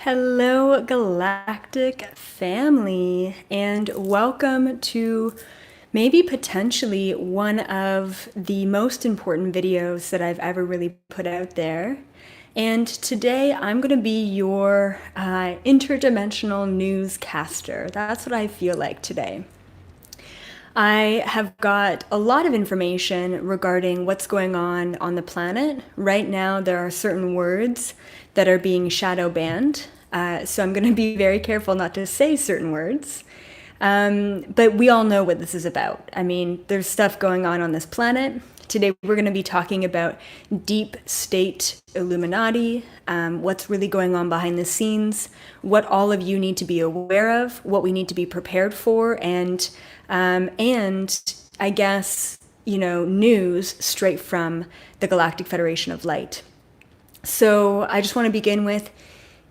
Hello, Galactic family, and welcome to maybe potentially one of the most important videos that I've ever really put out there. And today I'm going to be your interdimensional newscaster. That's what I feel like today. I have got a lot of information regarding what's going on the planet. Right now, there are certain words that are being shadow banned. So I'm going to be very careful not to say certain words. But we all know what this is about. I mean, there's stuff going on this planet. Today, we're going to be talking about deep state Illuminati, what's really going on behind the scenes, what all of you need to be aware of, what we need to be prepared for, and I guess, news straight from the Galactic Federation of Light. So I just want to begin with,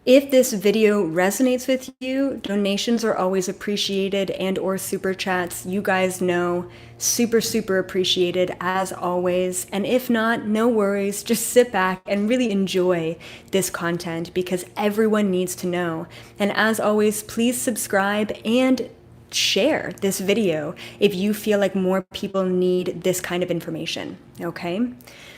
if this video resonates with you, donations are always appreciated and or super chats. You guys know, super appreciated as always. And if not, no worries, just sit back and really enjoy this content because everyone needs to know. And as always, please subscribe and share this video if you feel like more people need this kind of information, okay?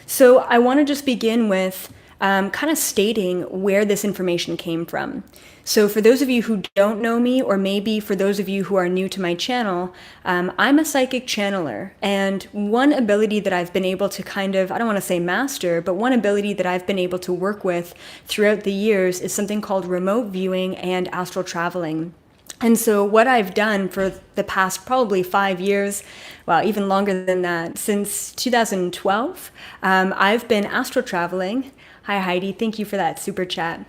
So I want to just begin with kind of stating where this information came from. So for those of you who don't know me, or maybe for those of you who are new to my channel, I'm a psychic channeler. And one ability that I've been able to kind of, I don't want to say master, but one ability that I've been able to work with throughout the years is something called remote viewing and astral traveling. And so what I've done for the past probably 5 years, well, even longer than that, since 2012, I've been astral traveling. Hi, Heidi. Thank you for that super chat.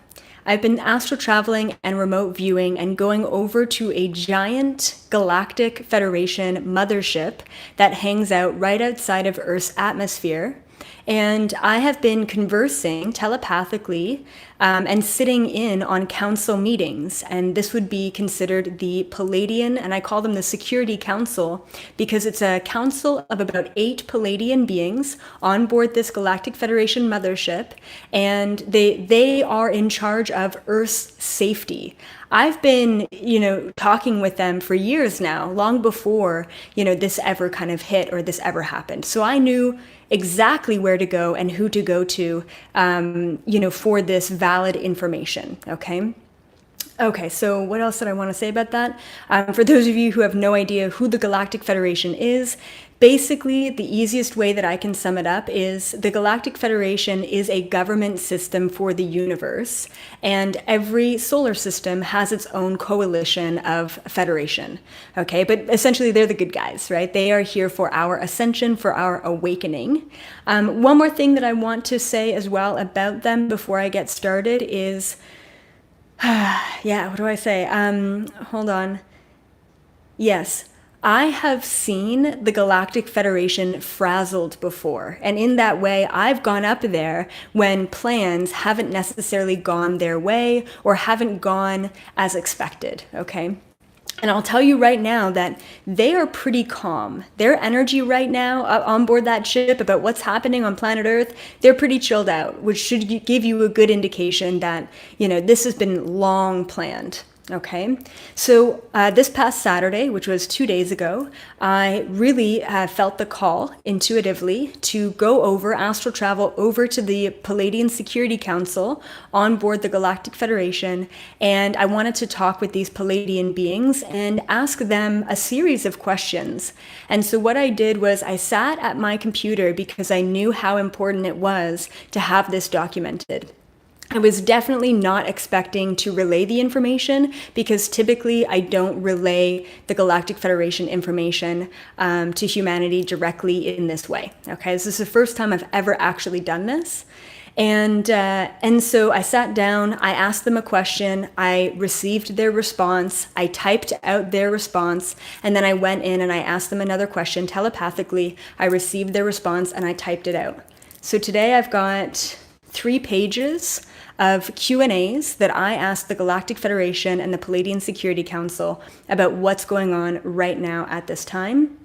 I've been astral traveling and remote viewing and going over to a giant Galactic Federation mothership that hangs out right outside of Earth's atmosphere. And I have been conversing telepathically and sitting in on council meetings. And this would be considered the Palladian, and I call them the Security Council, because it's a council of about 8 Palladian beings on board this Galactic Federation mothership. And they are in charge of Earth's safety. I've been, talking with them for years now, long before, this ever kind of hit or this ever happened. So I knew exactly where to go and who to go to, for this valid information, okay? Okay, so what else did I want to say about that? For those of you who have no idea who the Galactic Federation is, basically the easiest way that I can sum it up is the Galactic Federation is a government system for the universe, and every solar system has its own coalition of federation, okay? But essentially they're the good guys, right? They are here for our ascension, for our awakening. One more thing that I want to say as well about them before I get started is, yeah, what do I say? Hold on. Yes, I have seen the Galactic Federation frazzled before. And in that way, I've gone up there when plans haven't necessarily gone their way or haven't gone as expected, okay? And I'll tell you right now that they are pretty calm. Their energy right now on board that ship about what's happening on planet Earth, they're pretty chilled out, which should give you a good indication that, this has been long planned. Okay, so this past Saturday, which was 2 days ago, I really felt the call intuitively to go over, astral travel over to the Palladian Security Council on board the Galactic Federation, and I wanted to talk with these Palladian beings and ask them a series of questions. And so what I did was I sat at my computer because I knew how important it was to have this documented. I was definitely not expecting to relay the information because typically I don't relay the Galactic Federation information to humanity directly in this way. Okay, this is the first time I've ever actually done this. And so I sat down, I asked them a question, I received their response, I typed out their response, and then I went in and I asked them another question telepathically. I received their response and I typed it out. So today I've got 3 pages of Q&As that I asked the Galactic Federation and the Palladian Security Council about what's going on right now at this time.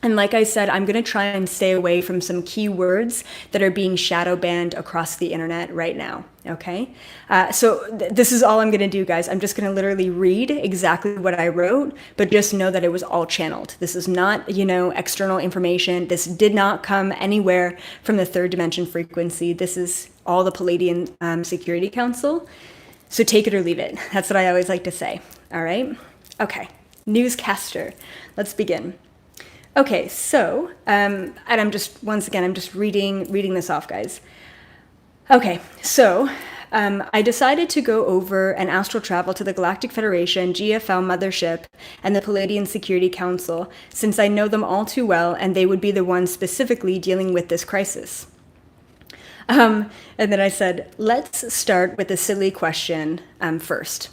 And like I said, I'm going to try and stay away from some keywords that are being shadow banned across the internet right now. Okay. This is all I'm going to do, guys. I'm just going to literally read exactly what I wrote, but just know that it was all channeled. This is not, external information. This did not come anywhere from the third dimension frequency. This is all the Pleiadian Security Council. So take it or leave it. That's what I always like to say. All right. Okay. Newscaster. Let's begin. Okay, so, and I'm just reading this off, guys. Okay, so I decided to go over an astral travel to the Galactic Federation, GFL Mothership, and the Pleiadian Security Council, since I know them all too well, and they would be the ones specifically dealing with this crisis. And then I said, let's start with a silly question first.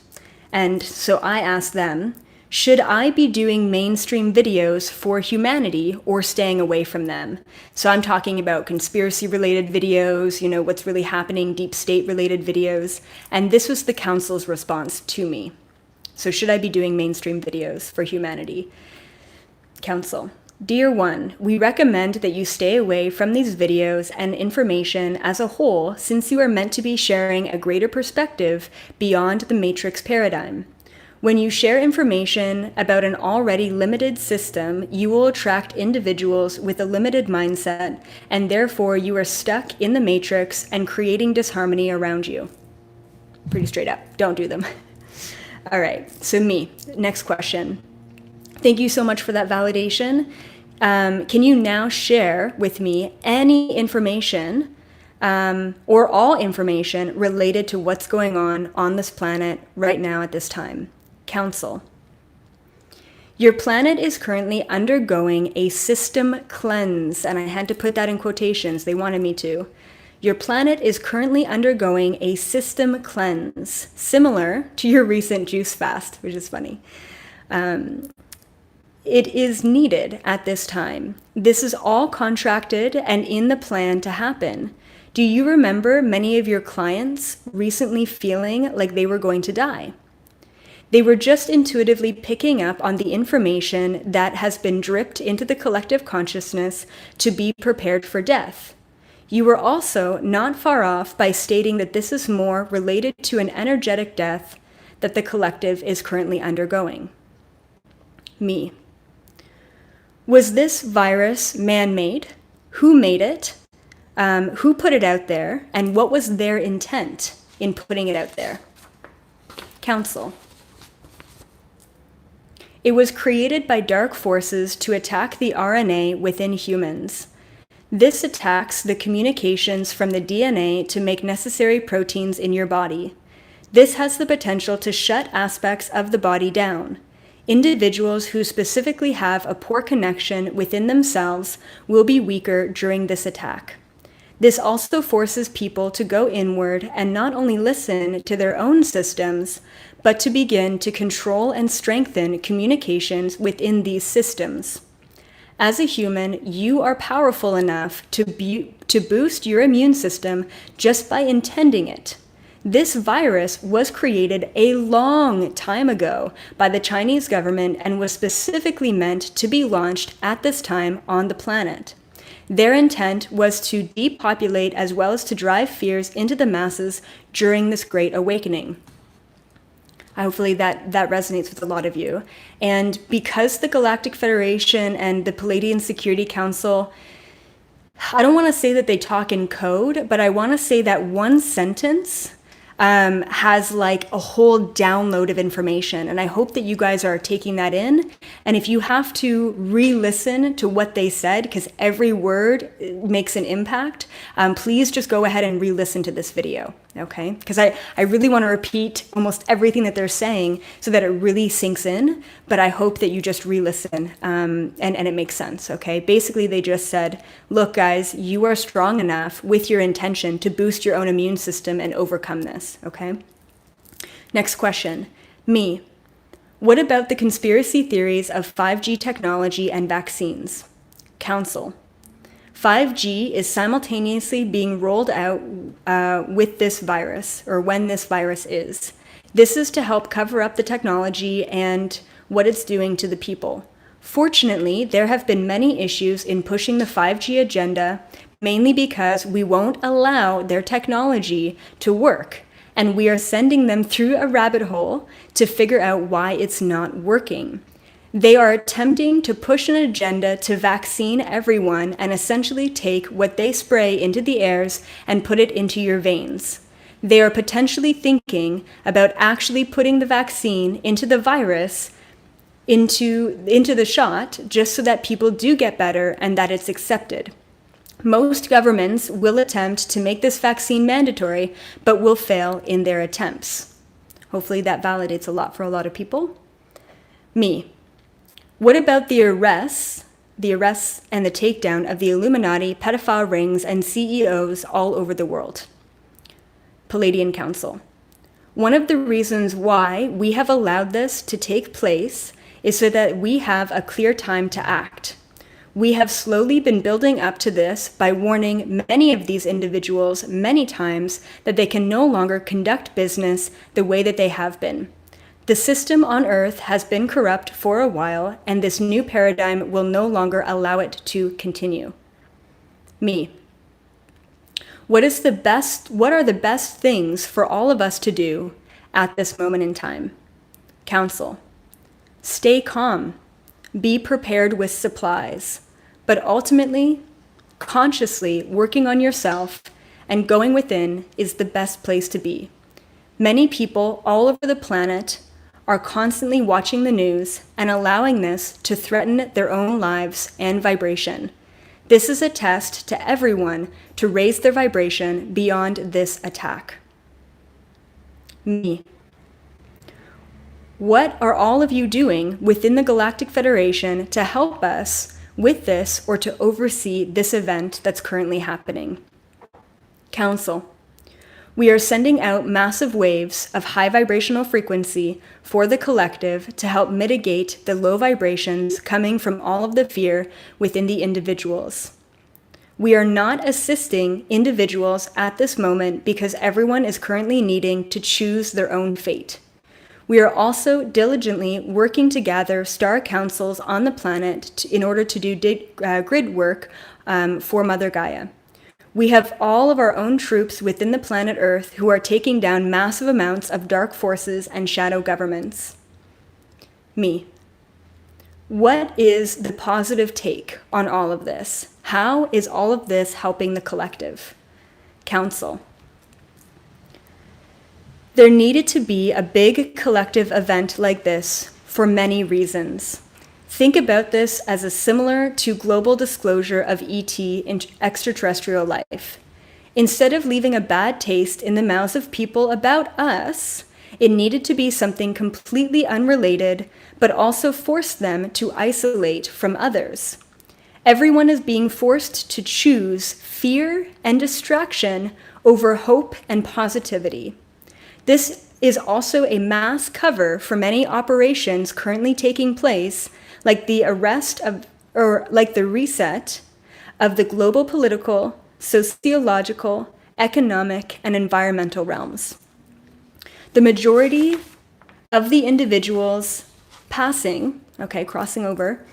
And so I asked them, should I be doing mainstream videos for humanity or staying away from them? So I'm talking about conspiracy-related videos, what's really happening, deep state-related videos. And this was the council's response to me. So should I be doing mainstream videos for humanity? Council. Dear One, we recommend that you stay away from these videos and information as a whole, since you are meant to be sharing a greater perspective beyond the Matrix paradigm. When you share information about an already limited system, you will attract individuals with a limited mindset, and therefore you are stuck in the Matrix and creating disharmony around you. Pretty straight up. Don't do them. All right. So me. Next question. Thank you so much for that validation. Can you now share with me any information or all information related to what's going on this planet right now at this time? Council. Your planet is currently undergoing a system cleanse, and I had to put that in quotations. They wanted me to. Your planet is currently undergoing a system cleanse, similar to your recent juice fast, which is funny. It is needed at this time. This is all contracted and in the plan to happen. Do you remember many of your clients recently feeling like they were going to die? They were just intuitively picking up on the information that has been dripped into the collective consciousness to be prepared for death. You were also not far off by stating that this is more related to an energetic death that the collective is currently undergoing. Me. Was this virus man-made? Who made it? Who put it out there? And what was their intent in putting it out there? Council. It was created by dark forces to attack the RNA within humans. This attacks the communications from the DNA to make necessary proteins in your body. This has the potential to shut aspects of the body down. Individuals who specifically have a poor connection within themselves will be weaker during this attack. This also forces people to go inward and not only listen to their own systems, but to begin to control and strengthen communications within these systems. As a human, you are powerful enough to boost your immune system just by intending it. This virus was created a long time ago by the Chinese government and was specifically meant to be launched at this time on the planet. Their intent was to depopulate as well as to drive fears into the masses during this great awakening. Hopefully that resonates with a lot of you. And because the Galactic Federation and the Pleiadian Security Council, I don't want to say that they talk in code, but I want to say that one sentence has like a whole download of information. And I hope that you guys are taking that in. And if you have to re-listen to what they said, because every word makes an impact, please just go ahead and re-listen to this video, okay? Because I really want to repeat almost everything that they're saying so that it really sinks in, but I hope that you just re-listen and it makes sense, okay? Basically, they just said, look, guys, you are strong enough with your intention to boost your own immune system and overcome this. Okay. Next question. Me. What about the conspiracy theories of 5G technology and vaccines? Council. 5G is simultaneously being rolled out with this virus, or when this virus is. This is to help cover up the technology and what it's doing to the people. Fortunately, there have been many issues in pushing the 5G agenda, mainly because we won't allow their technology to work, and we are sending them through a rabbit hole to figure out why it's not working. They are attempting to push an agenda to vaccine everyone and essentially take what they spray into the airs and put it into your veins. They are potentially thinking about actually putting the vaccine into the virus, into the shot, just so that people do get better and that it's accepted. Most governments will attempt to make this vaccine mandatory, but will fail in their attempts. Hopefully that validates a lot for a lot of people. Me. What about the arrests and the takedown of the Illuminati, pedophile rings, and CEOs all over the world? Palladian Council. One of the reasons why we have allowed this to take place is so that we have a clear time to act. We have slowly been building up to this by warning many of these individuals many times that they can no longer conduct business the way that they have been. The system on Earth has been corrupt for a while, and this new paradigm will no longer allow it to continue. Me. What are the best things for all of us to do at this moment in time? Council. Stay calm. Be prepared with supplies, but ultimately, consciously working on yourself and going within is the best place to be. Many people all over the planet are constantly watching the news and allowing this to threaten their own lives and vibration. This is a test to everyone to raise their vibration beyond this attack. Me. What are all of you doing within the Galactic Federation to help us with this or to oversee this event that's currently happening? Council. We are sending out massive waves of high vibrational frequency for the collective to help mitigate the low vibrations coming from all of the fear within the individuals. We are not assisting individuals at this moment because everyone is currently needing to choose their own fate. We are also diligently working to gather star councils on the planet in order to do grid work for Mother Gaia. We have all of our own troops within the planet Earth who are taking down massive amounts of dark forces and shadow governments. Me. What is the positive take on all of this? How is all of this helping the collective? Council. There needed to be a big collective event like this for many reasons. Think about this as a similar to global disclosure of ET in extraterrestrial life. Instead of leaving a bad taste in the mouths of people about us, it needed to be something completely unrelated, but also forced them to isolate from others. Everyone is being forced to choose fear and distraction over hope and positivity. This is also a mass cover for many operations currently taking place, like the reset of the global political, sociological, economic, and environmental realms. The majority of the individuals crossing over,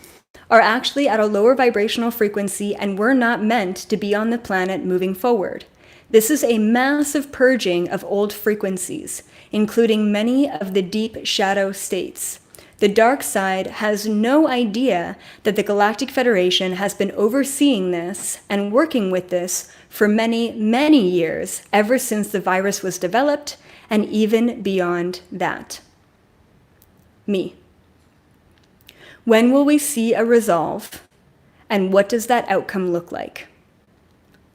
are actually at a lower vibrational frequency and were not meant to be on the planet moving forward. This is a massive purging of old frequencies, including many of the deep shadow states. The dark side has no idea that the Galactic Federation has been overseeing this and working with this for many, many years, ever since the virus was developed, and even beyond that. Me. When will we see a resolve, and what does that outcome look like?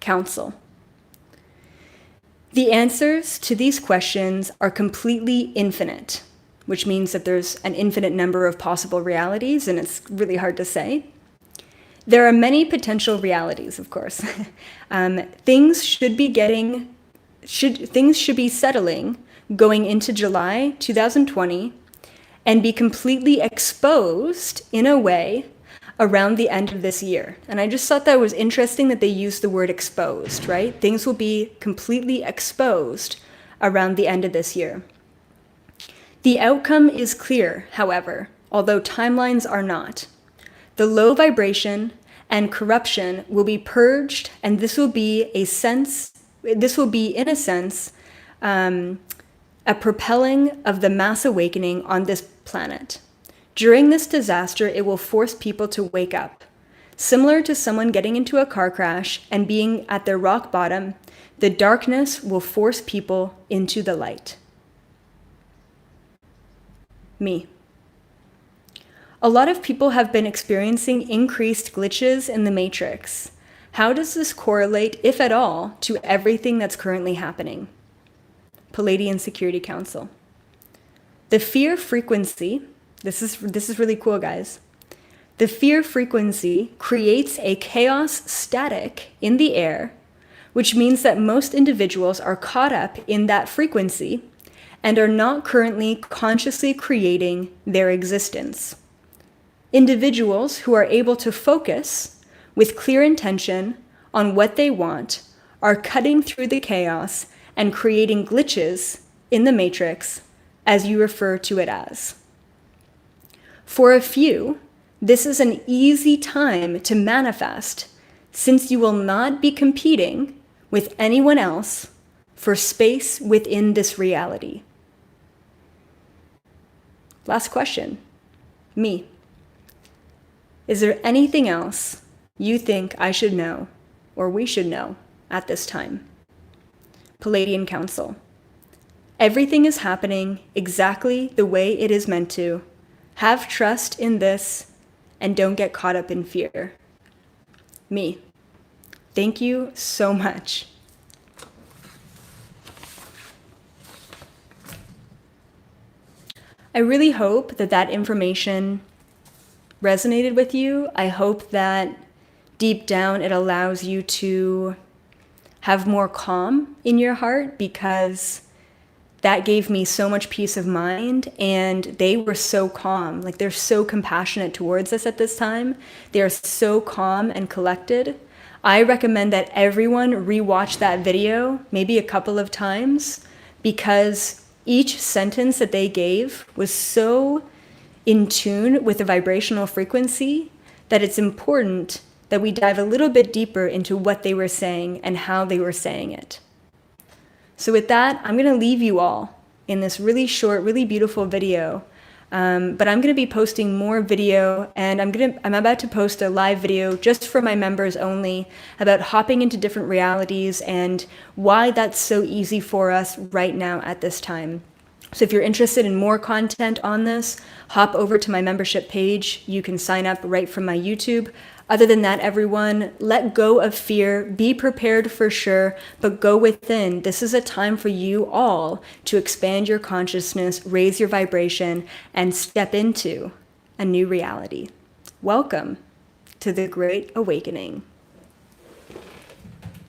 Council. The answers to these questions are completely infinite, which means that there's an infinite number of possible realities, and it's really hard to say. There are many potential realities, of course. Things should be settling going into July 2020 and be completely exposed in a way around the end of this year. And I just thought that was interesting that they used the word exposed, right? Things will be completely exposed around the end of this year. The outcome is clear, however, although timelines are not. the low vibration and corruption will be purged, and this will be, in a sense, a propelling of the mass awakening on this planet. During this disaster, it will force people to wake up. Similar to someone getting into a car crash and being at their rock bottom, the darkness will force people into the light. Me. A lot of people have been experiencing increased glitches in the matrix. How does this correlate, if at all, to everything that's currently happening? Palladian Security Council. The fear frequency, this is really cool, guys. The fear frequency creates a chaos static in the air, which means that most individuals are caught up in that frequency and are not currently consciously creating their existence. Individuals who are able to focus with clear intention on what they want are cutting through the chaos and creating glitches in the matrix, as you refer to it as. For a few, this is an easy time to manifest, since you will not be competing with anyone else for space within this reality. Last question. Me. Is there anything else you think I should know or we should know at this time? Palladian Council. Everything is happening exactly the way it is meant to. Have trust in this and don't get caught up in fear. Me. Thank you so much. I really hope that that information resonated with you. I hope that deep down it allows you to have more calm in your heart, because that gave me so much peace of mind, and they were so calm. Like, they're so compassionate towards us at this time. They are so calm and collected. I recommend that everyone rewatch that video maybe a couple of times, because each sentence that they gave was so in tune with the vibrational frequency that it's important that we dive a little bit deeper into what they were saying and how they were saying it. So with that, I'm going to leave you all in this really short, really beautiful video. But I'm going to be posting more video, and I'm about to post a live video just for my members only about hopping into different realities and why that's so easy for us right now at this time. So if you're interested in more content on this, hop over to my membership page. You can sign up right from my YouTube. Other than that, everyone, let go of fear, be prepared for sure, but go within. This is a time for you all to expand your consciousness, raise your vibration, and step into a new reality. Welcome to the Great Awakening.